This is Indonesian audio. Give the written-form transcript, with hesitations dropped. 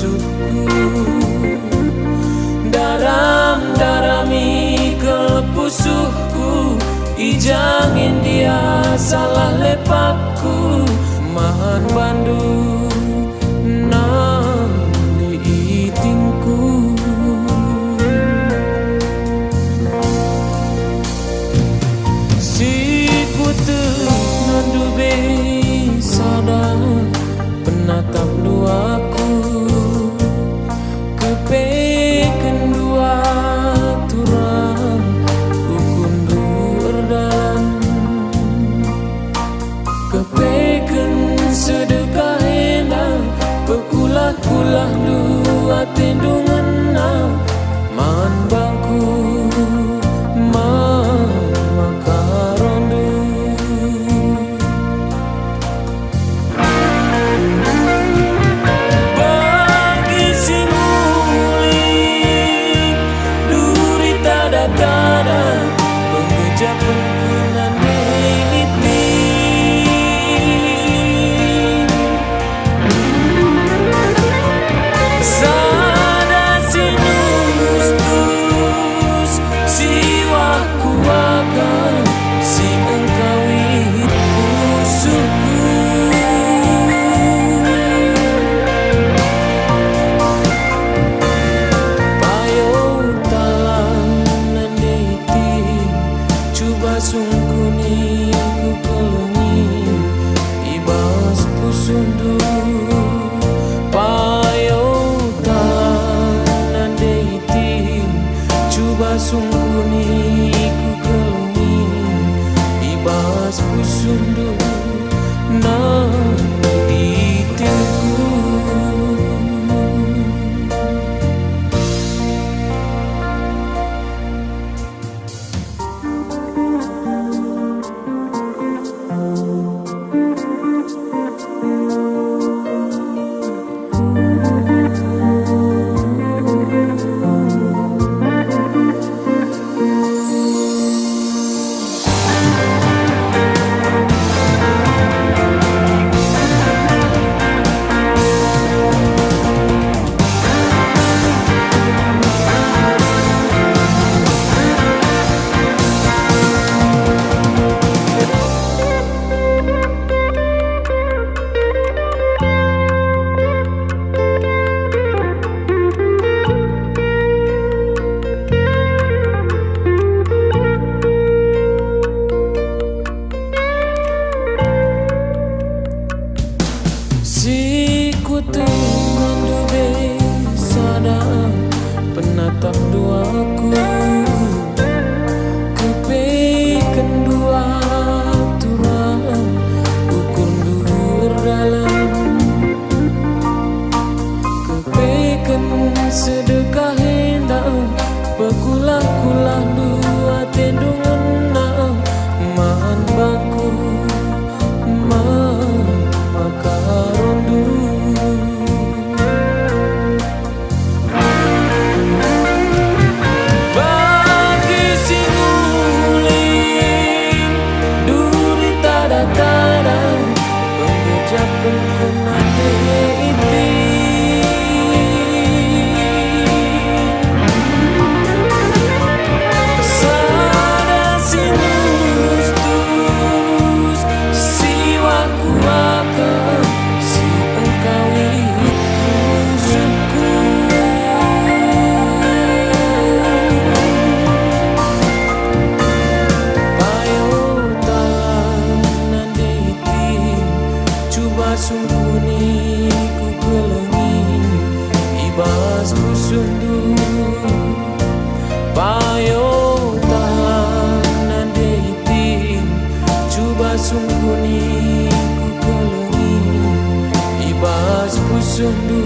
pusuku daram-darami ke pusuku ijangin dia salah lepakku mahan bandu nang diitingku si kutu nandu be sada penatap duaku kepe kedua turang ukundur dalam kepeken sedekah enak pekulah-kulah dua tendungan man bangku Tada pengejar pengguna niti sada sinus si waku akan si engkawit pusuku sungkuni ku kelengi ibas pusundu payo talan nandeiting coba sungkuni ku kelengi ibas pusundu nandeitingku si kutu nandu be sada penatap duaku kepe kedua turang ukur dur dalam kepeken sedekah hendak pekulah-kulah dua tendungan mahan bangku bagi si nguling Duri Tada pengejar pengguna niti sada sinus tus si waku akan si engkawit pusuku payo talan nandeiting coba sungkuni ku kelengi ibas pusundu payo talan nandeiting coba sungkuni ku kelengi ibas pusundu